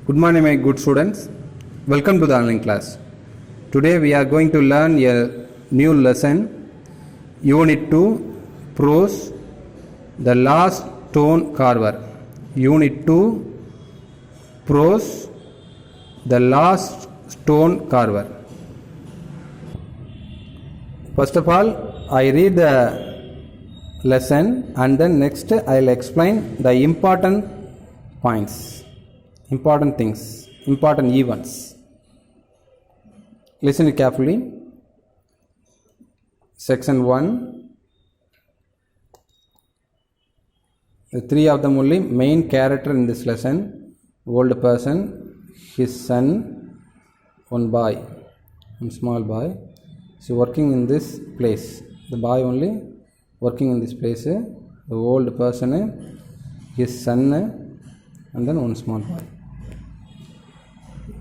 Good morning, my good students. Welcome to the online class. Today we are going to learn a new lesson, Unit 2, Prose, the Last Stone Carver. Unit 2, Prose, the Last Stone Carver. First of all, I read the lesson and then next I'll explain the important points, important things, important events. Listen carefully. Section 1. The three of them only main character in this lesson: old person, his son, one boy, one small boy. So working in this place. The boy only working in this place. The old person, his son, and then one small boy.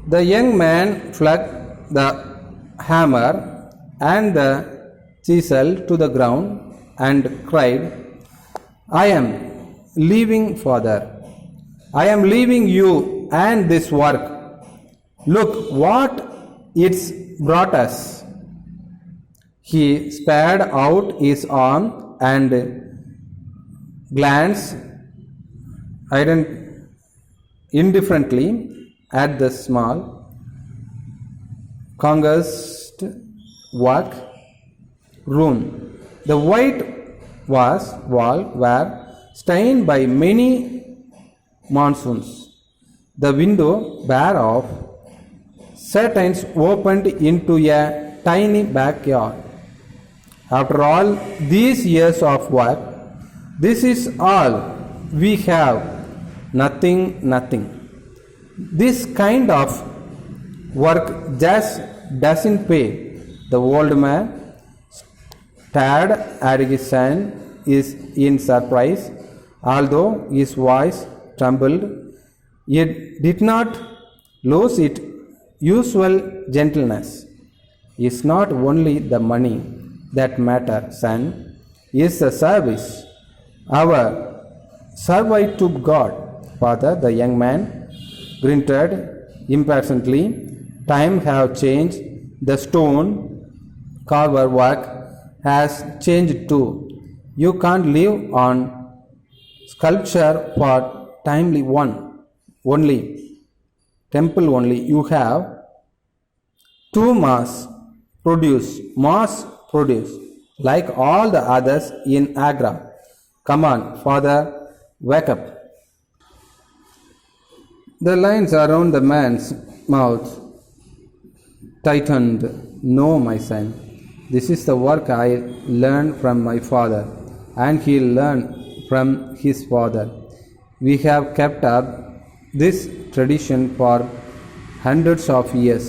The young man flung the hammer and the chisel to the ground and cried, "I am leaving, Father. I am leaving you and this work. Look what it's brought us." He spread out his arm and glanced indifferently at the small, congest work room. The white walls were stained by many monsoons. The window bare of curtains opened into a tiny backyard. After all these years of work, this is all we have. Nothing. This kind of work just doesn't pay. The old man stared at his son in surprise. Although his voice trembled, it did not lose its usual gentleness. It's not only the money that matters, son. It's the service. Our service to God, Father. The young man grunted impatiently. Time have changed. The stone carver work has changed too. You can't live on sculpture for timely only temple only. You have to mass produce like all the others in Agra. Come on, Father, wake up. The lines around the man's mouth tightened. No, my son, this is the work I learned from my father, and he learned from his father. We have kept up this tradition for hundreds of years,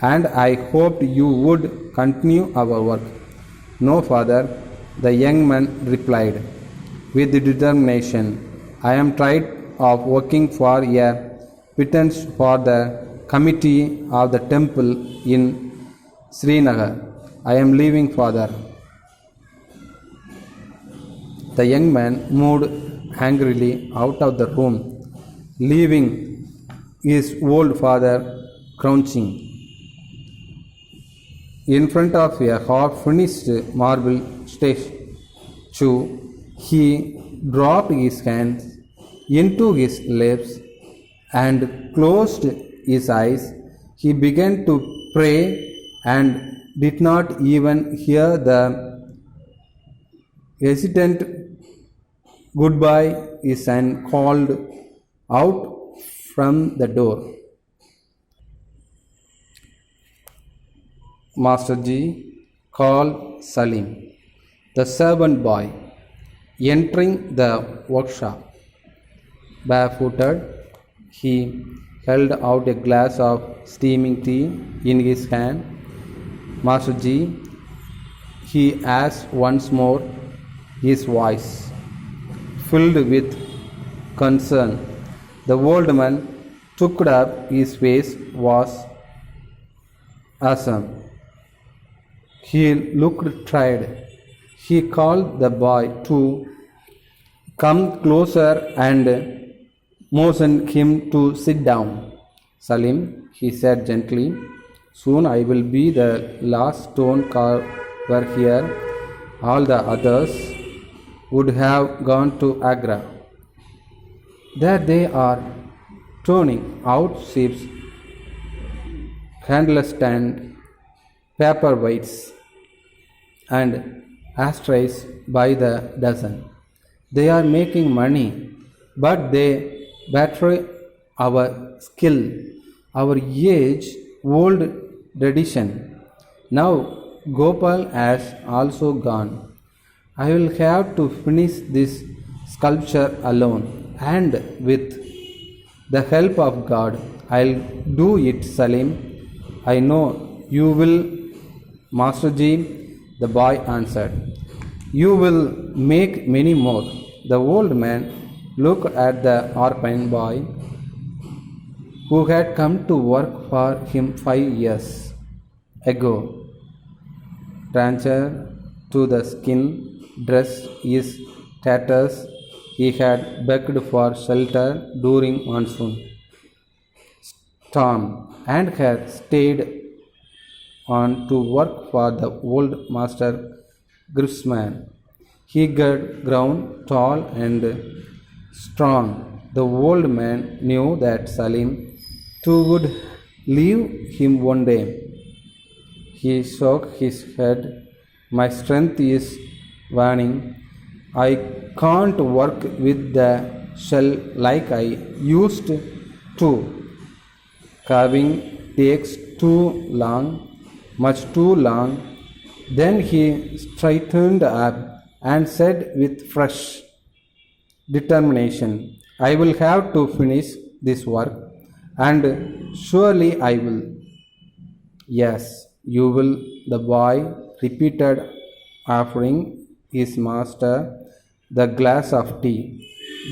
and I hoped you would continue our work. No, Father, the young man replied with determination. I am tired of working for a pittance for the committee of the temple in Srinagar. I am leaving, Father. The young man moved angrily out of the room, leaving his old father crouching in front of a half-finished marble statue. He dropped his hands into his laps and closed his eyes. He began to pray and did not even hear the hesitant goodbye his son called out from the door. Master Ji called Salim, the servant boy, entering the workshop. Barefooted, he held out a glass of steaming tea in his hand. Master Ji, he asked once more, his voice filled with concern. The old man took up. His face was awesome. He looked tired. He called the boy to come closer and motioned him to sit down. Salim, he said gently, soon I will be the last stone carver here. All the others would have gone to Agra. There they are, turning out ships, handless stand, paperweights, and ashtrays by the dozen. They are making money, but they betray our skill, our age-old tradition. Now Gopal has also gone. I will have to finish this sculpture alone, and with the help of God, I'll do it, Salim. I know you will, Masterji, the boy answered. You will make many more. The old man looked at the orphan boy who had come to work for him 5 years ago. Transferred to the skin, dressed his tatters, he had begged for shelter during monsoon storm and had stayed on to work for the old master Grisman. He had grown tall and strong. The old man knew that Salim too would leave him one day. He shook his head. My strength is waning. I can't work with the shell like I used to. Carving takes too long, much too long. Then he straightened up and said with fresh determination, I will have to finish this work, and surely I will. Yes, you will, the boy repeated, offering his master the glass of tea.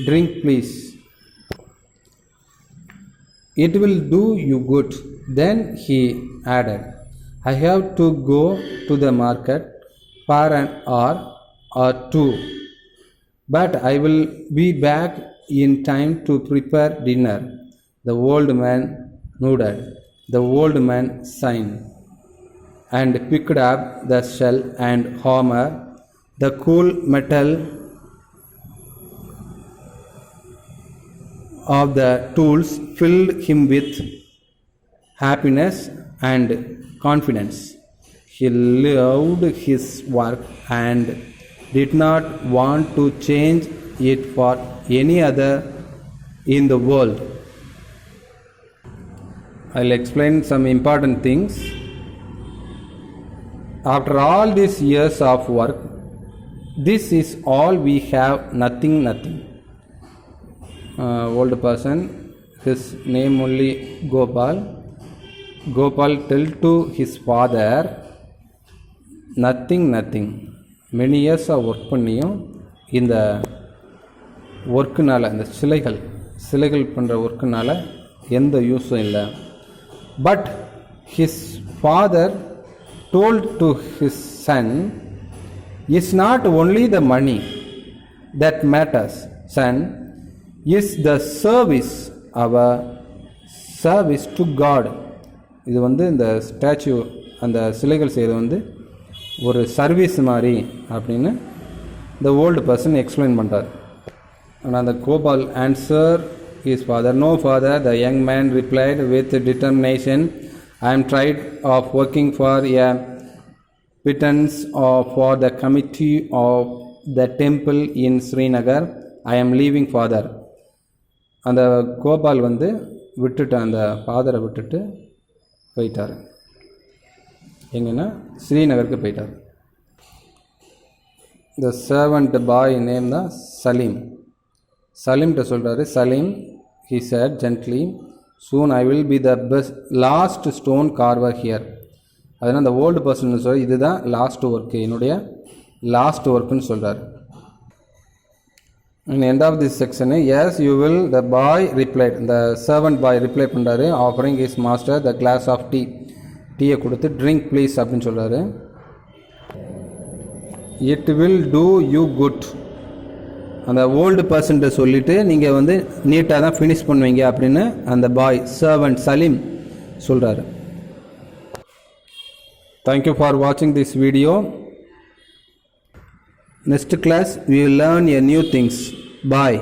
Drink, please. It will do you good. Then he added, I have to go to the market for an hour or two, but I will be back in time to prepare dinner. The old man nodded. The old man signed and picked up the shell and hammer. The cool metal of the tools filled him with happiness and confidence. He loved his work and did not want to change it for any other in the world. I'll explain some important things. After all these years of work, this is all we have, nothing. Old person, his name only Gopal. Gopal told to his father, nothing. Many years of work பண்ணியும் இந்த ஒர்க்குனால், இந்த சிலைகள் பண்ணுற ஒர்க்குனால் எந்த யூஸும் இல்லை. But his father told to his son, is not only the money that matters, son, is the service, our service to God. இது இந்த statue, அந்த சிலைகள் செய்கிறது ஒரு சர்வீஸ் மாதிரி அப்படின்னு the old person explain பண்ணுறார். ஆனால் அந்த Gopal answer his father, no father, the young man replied with determination, I am tired of working for a pittance for the committee of the temple in Srinagar. I am leaving father. அந்த கோபால் விட்டுட்டு, அந்த ஃபாதரை விட்டுட்டு போயிட்டார். எங்கன்னா ஸ்ரீநகருக்கு போயிட்டார். The servant boy name தான் சலீம். சலீம்கிட்ட சொல்கிறாரு, Salim, he said gently, soon I will be the last stone carver here. அதனால் அந்த ஓல்டு பர்சன் சொல்ல, இதுதான் லாஸ்ட் ஒர்க்கு, என்னுடைய லாஸ்ட் ஒர்க்குன்னு சொல்கிறார். In the end of this section, yes you will, the boy replied, the servant boy reply பண்ணுறாரு, offering his master the glass of tea. டீயை கொடுத்து drink please அப்படின்னு சொல்கிறாரு. It will do you good. அந்த old பர்சன்ட்ட சொல்லிவிட்டு நீங்கள் வந்து நீட்டாக தான் ஃபினிஷ் பண்ணுவீங்க அப்படின்னு அந்த பாய் சர்வன்ட் சலீம் சொல்கிறாரு. தேங்க்யூ ஃபார் வாட்சிங் this video. Next class we will learn a new things. Bye.